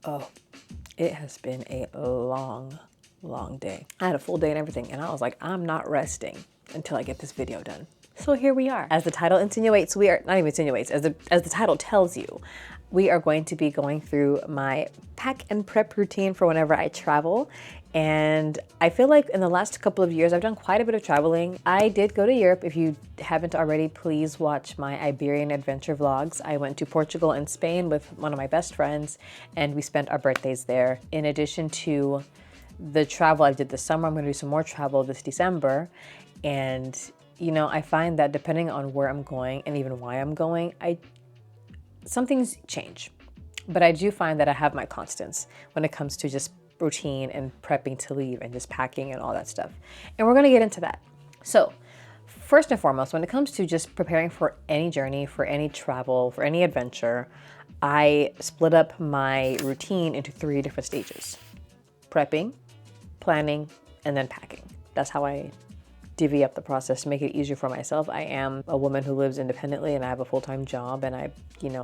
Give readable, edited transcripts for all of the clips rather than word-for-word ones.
Oh, it has been a long day. I had a full day and everything, and I was like, I'm not resting until I get this video done. So here we are. As the title insinuates, we are, not even insinuates, as the title tells you, we are going to be going through my pack and prep routine for whenever I travel. And I feel like in the last couple of years, I've done quite a bit of traveling. I did go to Europe. If you haven't already, please watch my Iberian adventure vlogs. I went to Portugal and Spain with one of my best friends, and we spent our birthdays there. In addition to the travel I did this summer, I'm gonna do some more travel this December. And you know, I find that depending on where I'm going and even why I'm going, some things change. But I do find that I have my constants when it comes to just routine and prepping to leave and just packing and all that stuff. And we're gonna get into that. So first and foremost, when it comes to just preparing for any journey, for any travel, for any adventure, I split up my routine into 3 different stages: prepping, planning, and then packing. That's how I divvy up the process to make it easier for myself. I am a woman who lives independently, and I have a full-time job, and I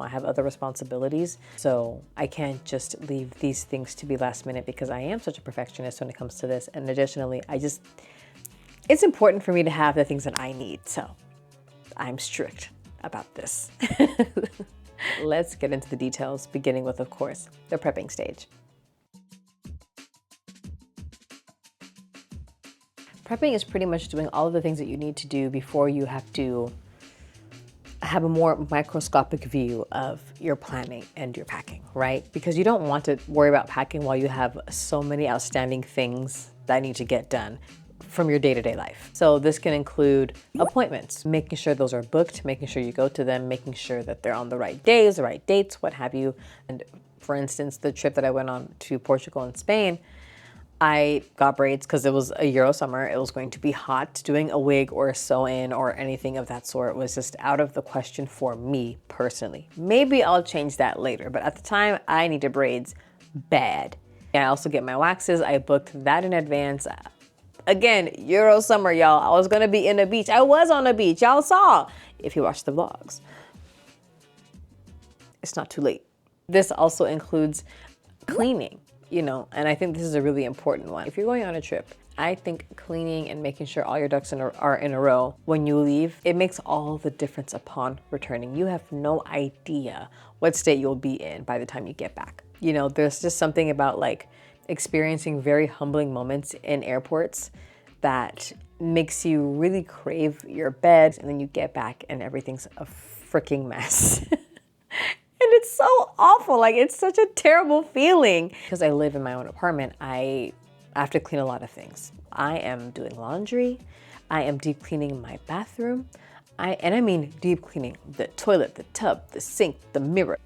have other responsibilities. So I can't just leave these things to be last minute because I am such a perfectionist when it comes to this. And additionally, it's important for me to have the things that I need. So I'm strict about this. Let's get into the details, beginning with, of course, the prepping stage. Prepping is pretty much doing all of the things that you need to do before you have to have a more microscopic view of your planning and your packing, right? Because you don't want to worry about packing while you have so many outstanding things that need to get done from your day-to-day life. So this can include appointments, making sure those are booked, making sure you go to them, making sure that they're on the right days, the right dates, what have you. And for instance, the trip that I went on to Portugal and Spain, I got braids because it was a Euro summer. It was going to be hot. Doing a wig or a sew-in or anything of that sort was just out of the question for me personally. Maybe I'll change that later, but at the time I needed braids bad. And I also get my waxes. I booked that in advance. Again, Euro summer, y'all. I was gonna be in a beach. I was on a beach. Y'all saw if you watched the vlogs. It's not too late. This also includes cleaning. And I think this is a really important one. If you're going on a trip, I think cleaning and making sure all your ducks are in a row when you leave, it makes all the difference upon returning. You have no idea what state you'll be in by the time you get back. There's just something about like experiencing very humbling moments in airports that makes you really crave your bed, and then you get back and everything's a freaking mess. And it's so awful. Like, it's such a terrible feeling. Because I live in my own apartment, I have to clean a lot of things. I am doing laundry. I am deep cleaning my bathroom. I mean deep cleaning the toilet, the tub, the sink, the mirror,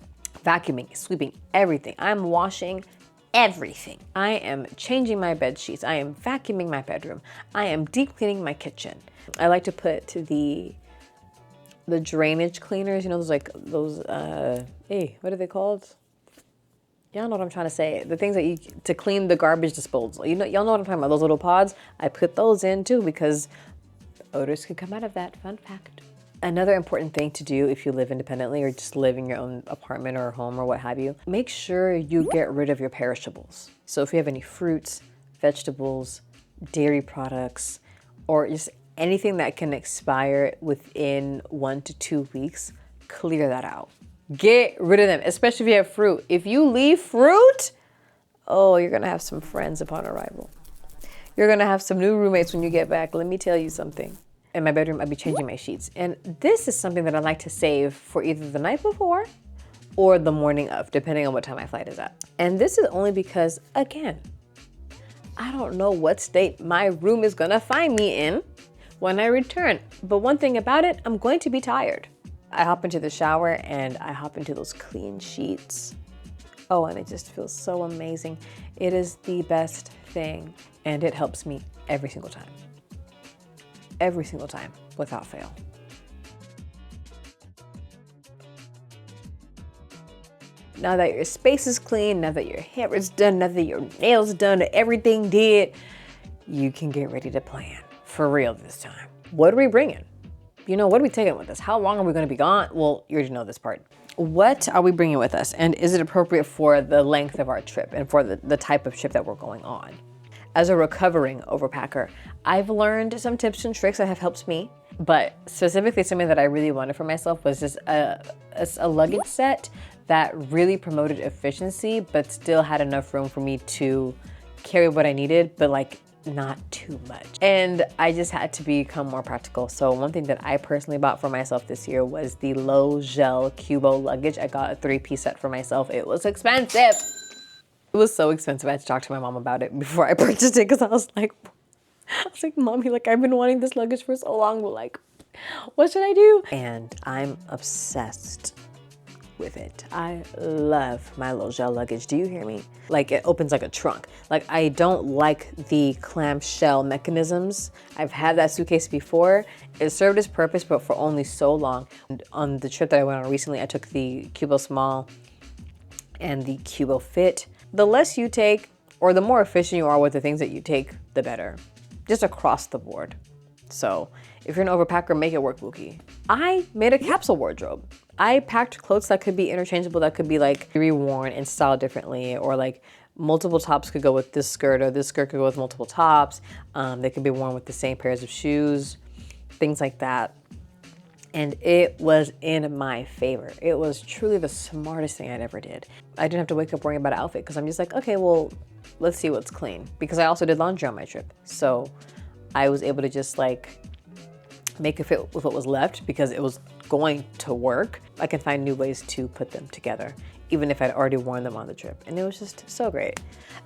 vacuuming, sweeping, everything. I'm washing everything. I am changing my bed sheets. I am vacuuming my bedroom. I am deep cleaning my kitchen. I like to put the drainage cleaners, what are they called? Y'all know what I'm trying to say. The things that to clean the garbage disposal. Y'all know what I'm talking about, those little pods. I put those in too because odors can come out of that, fun fact. Another important thing to do if you live independently or just live in your own apartment or home or what have you, make sure you get rid of your perishables. So if you have any fruits, vegetables, dairy products, or just anything that can expire within 1 to 2 weeks, clear that out. Get rid of them, especially if you have fruit. If you leave fruit, oh, you're gonna have some friends upon arrival. You're gonna have some new roommates when you get back. Let me tell you something. In my bedroom, I'll be changing my sheets. And this is something that I like to save for either the night before or the morning of, depending on what time my flight is at. And this is only because, again, I don't know what state my room is gonna find me in when I return. But one thing about it, I'm going to be tired. I hop into the shower and I hop into those clean sheets. Oh, and it just feels so amazing. It is the best thing, and it helps me every single time. Every single time, without fail. Now that your space is clean, now that your hair is done, now that your nails done, everything did, you can get ready to plan. For real this time. What are we bringing? You know, what are we taking with us? How long are we going to be gone? Well, you already know this part. What are we bringing with us? And is it appropriate for the length of our trip and for the type of trip that we're going on? As a recovering overpacker, I've learned some tips and tricks that have helped me, but specifically something that I really wanted for myself was just a luggage set that really promoted efficiency, but still had enough room for me to carry what I needed, but like not too much. And I just had to become more practical. So one thing that I personally bought for myself this year was the low gel Cubo luggage. I got a 3-piece set for myself. It was expensive. It was so expensive. I had to talk to my mom about it before I purchased it because I was like, Mommy, like I've been wanting this luggage for so long, but like, what should I do? And I'm obsessed with it. I love my low gel luggage. Do you hear me? Like it opens like a trunk. Like I don't like the clamshell mechanisms. I've had that suitcase before. It served its purpose, but for only so long. And on the trip that I went on recently, I took the Cubo Small and the Cubo Fit. The less you take, or the more efficient you are with the things that you take, the better. Just across the board. So if you're an overpacker, make it work, Wookie. I made a capsule wardrobe. I packed clothes that could be interchangeable, that could be like reworn and styled differently, or like multiple tops could go with this skirt, or this skirt could go with multiple tops. They could be worn with the same pairs of shoes, things like that. And it was in my favor. It was truly the smartest thing I'd ever did. I didn't have to wake up worrying about an outfit because I'm just like, okay, well, let's see what's clean. Because I also did laundry on my trip. So I was able to just like make it fit with what was left because it was going to work. I can find new ways to put them together, even if I'd already worn them on the trip. And it was just so great.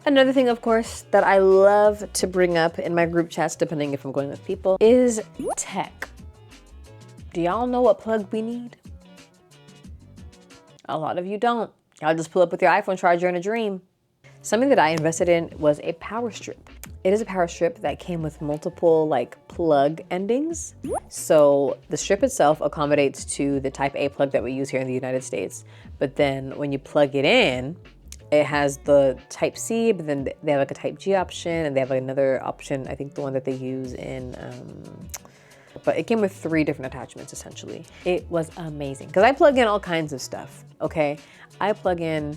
Another thing, of course, that I love to bring up in my group chats, depending if I'm going with people, is tech. Do y'all know what plug we need? A lot of you don't. Y'all just pull up with your iPhone charger in a dream. Something that I invested in was a power strip. It is a power strip that came with multiple like plug endings. So the strip itself accommodates to the type A plug that we use here in the United States. But then when you plug it in, it has the type C, but then they have like a type G option, and they have like another option, I think the one that they use in, but it came with 3 different attachments essentially. It was amazing because I plug in all kinds of stuff, okay? I plug in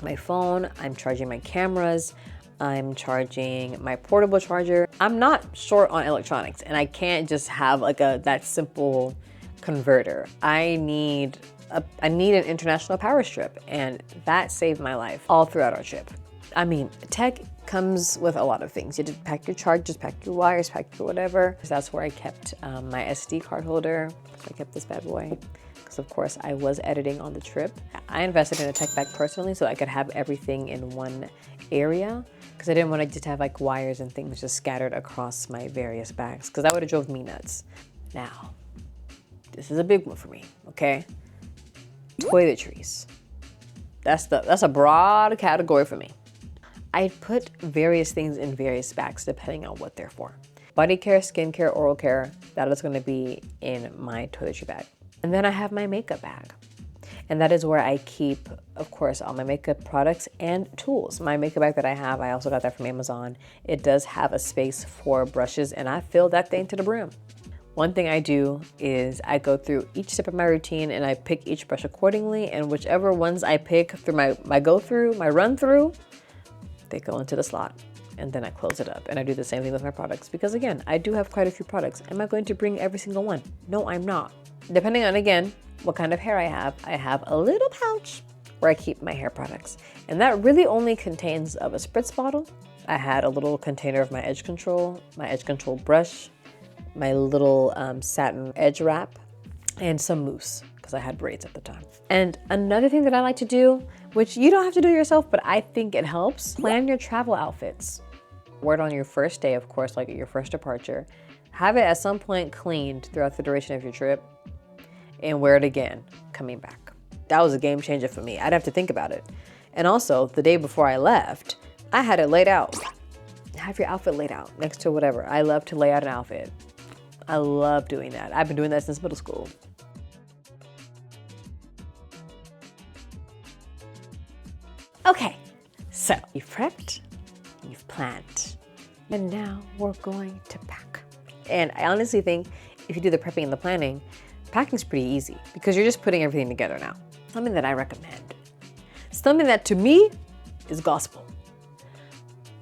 my phone, I'm charging my cameras, I'm charging my portable charger. I'm not short on electronics and I can't just have like that simple converter. I need an international power strip, and that saved my life all throughout our trip. I mean, tech comes with a lot of things. You have to pack your chargers, pack your wires, pack your whatever. So that's where I kept my SD card holder. So I kept this bad boy because of course I was editing on the trip. I invested in a tech bag personally so I could have everything in one area because I didn't want to just have like wires and things just scattered across my various bags because that would have drove me nuts. Now, this is a big one for me, okay? Toiletries. That's a broad category for me. I put various things in various bags depending on what they're for. Body care, skincare, oral care, that is going to be in my toiletry bag. And then I have my makeup bag. And that is where I keep, of course, all my makeup products and tools. My makeup bag that I have, I also got that from Amazon. It does have a space for brushes, and I fill that thing to the brim. One thing I do is I go through each step of my routine and I pick each brush accordingly, and whichever ones I pick through my run through, they go into the slot, and then I close it up. And I do the same thing with my products because again, I do have quite a few products. Am I going to bring every single one? No, I'm not. Depending on, again, what kind of hair I have a little pouch where I keep my hair products. And that really only contains of a spritz bottle. I had a little container of my edge control brush, my little satin edge wrap, and some mousse because I had braids at the time. And another thing that I like to do, which you don't have to do yourself, but I think it helps, plan your travel outfits. Wear it on your first day, of course, like at your first departure. Have it at some point cleaned throughout the duration of your trip, and wear it again coming back. That was a game changer for me. I'd have to think about it. And also, the day before I left, I had it laid out. Have your outfit laid out next to whatever. I love to lay out an outfit. I love doing that. I've been doing that since middle school. Okay, so you've prepped, you've planned, and now we're going to pack. And I honestly think if you do the prepping and the planning, packing's pretty easy because you're just putting everything together now. Something that I recommend. Something that to me is gospel.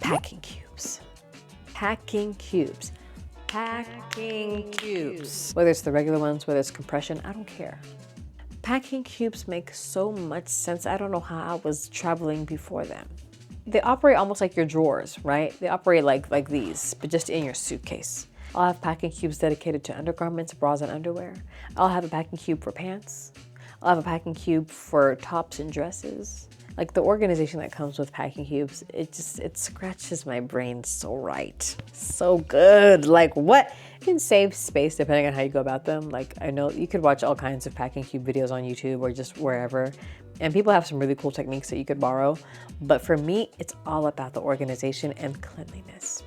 Packing cubes. Packing cubes. Packing cubes. Whether it's the regular ones, whether it's compression, I don't care. Packing cubes make so much sense. I don't know how I was traveling before them. They operate almost like your drawers, right? They operate like these, but just in your suitcase. I'll have packing cubes dedicated to undergarments, bras, and underwear. I'll have a packing cube for pants. I'll have a packing cube for tops and dresses. Like the organization that comes with packing cubes, it scratches my brain so right. So good. Like what? You can save space depending on how you go about them. Like I know you could watch all kinds of packing cube videos on YouTube or just wherever. And people have some really cool techniques that you could borrow. But for me, it's all about the organization and cleanliness.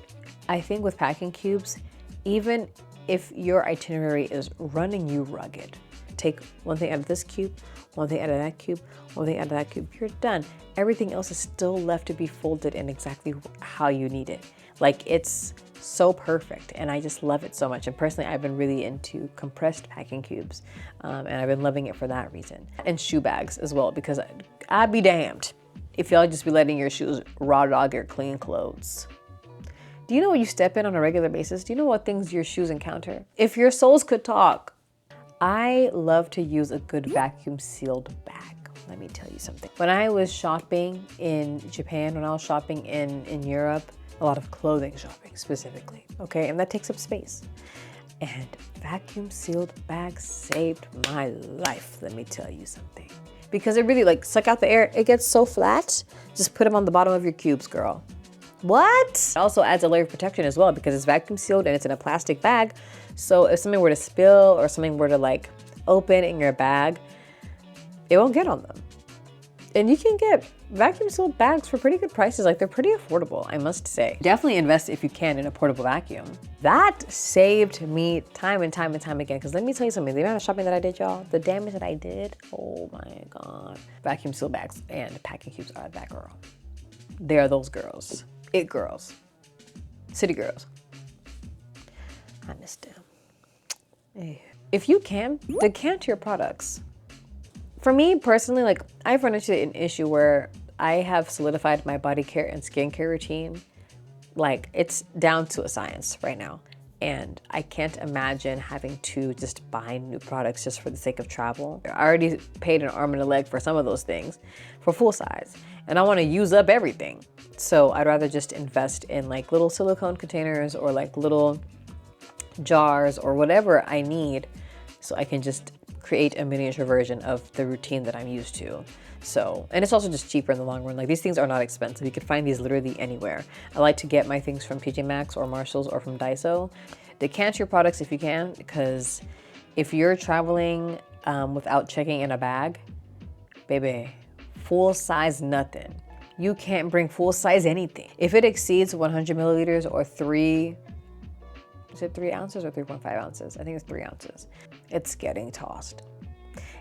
I think with packing cubes, even if your itinerary is running you rugged, take one thing out of this cube, one thing out of that cube, one thing out of that cube, you're done. Everything else is still left to be folded in exactly how you need it. Like it's so perfect and I just love it so much. And personally, I've been really into compressed packing cubes and I've been loving it for that reason. And shoe bags as well, because I'd be damned if y'all just be letting your shoes raw dog your clean clothes. Do you know what you step in on a regular basis? Do you know what things your shoes encounter? If your soles could talk, I love to use a good vacuum sealed bag. Let me tell you something. When I was shopping in Japan, when I was shopping in Europe, a lot of clothing shopping specifically, okay? And that takes up space. And vacuum sealed bags saved my life, let me tell you something. Because it really like suck out the air, it gets so flat, just put them on the bottom of your cubes, girl. What? It also adds a layer of protection as well because it's vacuum sealed and it's in a plastic bag. So if something were to spill or something were to like open in your bag, it won't get on them. And you can get vacuum sealed bags for pretty good prices. Like they're pretty affordable, I must say. Definitely invest if you can in a portable vacuum. That saved me time and time and time again. Because let me tell you something, the amount of shopping that I did, y'all, the damage that I did, oh my God. Vacuum sealed bags and packing cubes are that girl. They are those girls. It girls. City girls. I miss them. If you can, decant your products. For me personally, like I've run into an issue where I have solidified my body care and skincare routine. Like it's down to a science right now. And I can't imagine having to just buy new products just for the sake of travel. I already paid an arm and a leg for some of those things for full size. And I want to use up everything. So I'd rather just invest in like little silicone containers or like little jars or whatever I need so I can just create a miniature version of the routine that I'm used to. So, and it's also just cheaper in the long run. Like these things are not expensive. You can find these literally anywhere. I like to get my things from TJ Maxx or Marshalls or from Daiso. Decant your products if you can, because if you're traveling without checking in a bag, baby, full size nothing. You can't bring full size anything. If it exceeds 100 milliliters or is it 3 ounces or 3.5 ounces? I think it's 3 ounces. It's getting tossed.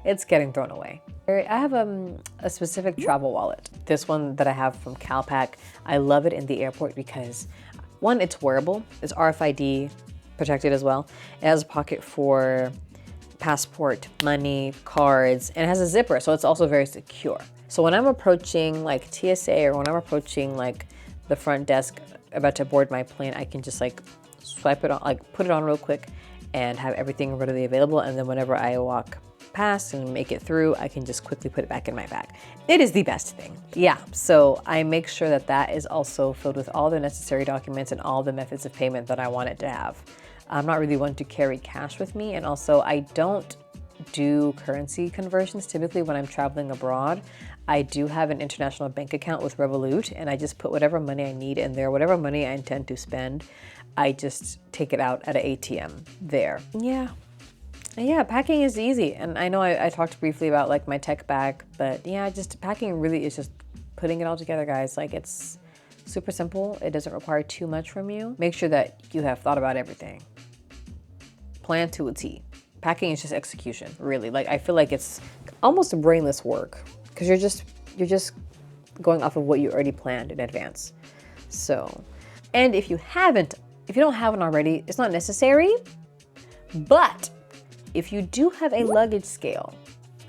It's getting thrown away. I have a specific travel wallet. This one that I have from Calpac. I love it in the airport because one, it's wearable. It's RFID protected as well. It has a pocket for passport, money, cards, and it has a zipper, so it's also very secure. So when I'm approaching like TSA or when I'm approaching like the front desk about to board my plane, I can just like swipe it on, like put it on real quick and have everything readily available. And then whenever I walk past and make it through, I can just quickly put it back in my bag. It is the best thing. Yeah, so I make sure that that is also filled with all the necessary documents and all the methods of payment that I want it to have. I'm not really one to carry cash with me, and also I don't do currency conversions typically when I'm traveling abroad. I do have an international bank account with Revolut, and I just put whatever money I need in there, whatever money I intend to spend, I just take it out at an ATM there. Yeah, packing is easy. And I know I talked briefly about like my tech bag, but yeah, just packing really is just putting it all together, guys. Like it's super simple. It doesn't require too much from you. Make sure that you have thought about everything. Plan to a T. Packing is just execution, really. Like I feel like it's almost a brainless work because you're just going off of what you already planned in advance. So, and if you don't have one already, it's not necessary, But if you do have a luggage scale,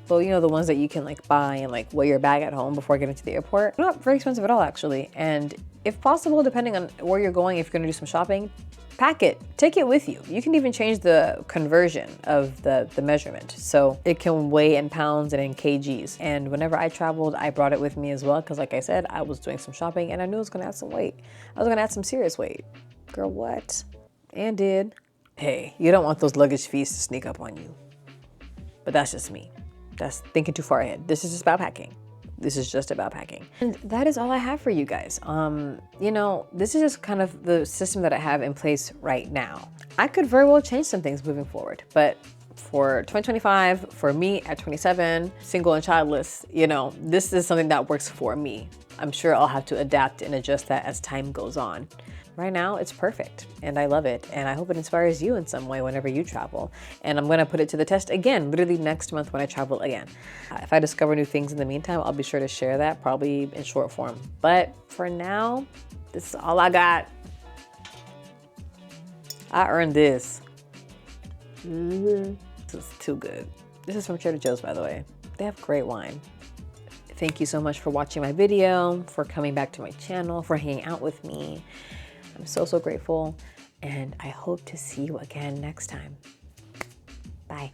well, you know, the ones that you can like buy and like weigh your bag at home before getting to the airport, not very expensive at all actually. And if possible, depending on where you're going, if you're gonna do some shopping, pack it, take it with you. You can even change the conversion of the measurement. So it can weigh in pounds and in kgs. And whenever I traveled, I brought it with me as well. Cause like I said, I was doing some shopping and I knew I was gonna add some weight. I was gonna add some serious weight. Girl, what? And did. Hey, you don't want those luggage fees to sneak up on you. But that's just me. That's thinking too far ahead. This is just about packing. This is just about packing. And that is all I have for you guys. You know, this is just kind of the system that I have in place right now. I could very well change some things moving forward, but for 2025, for me at 27, single and childless, you know, this is something that works for me. I'm sure I'll have to adapt and adjust that as time goes on. Right now, it's perfect and I love it. And I hope it inspires you in some way whenever you travel. And I'm gonna put it to the test again, literally next month when I travel again. If I discover new things in the meantime, I'll be sure to share that, probably in short form. But for now, this is all I got. I earned this. This is too good. This is from Trader Joe's, by the way. They have great wine. Thank you so much for watching my video, for coming back to my channel, for hanging out with me. I'm so, so grateful, and I hope to see you again next time. Bye.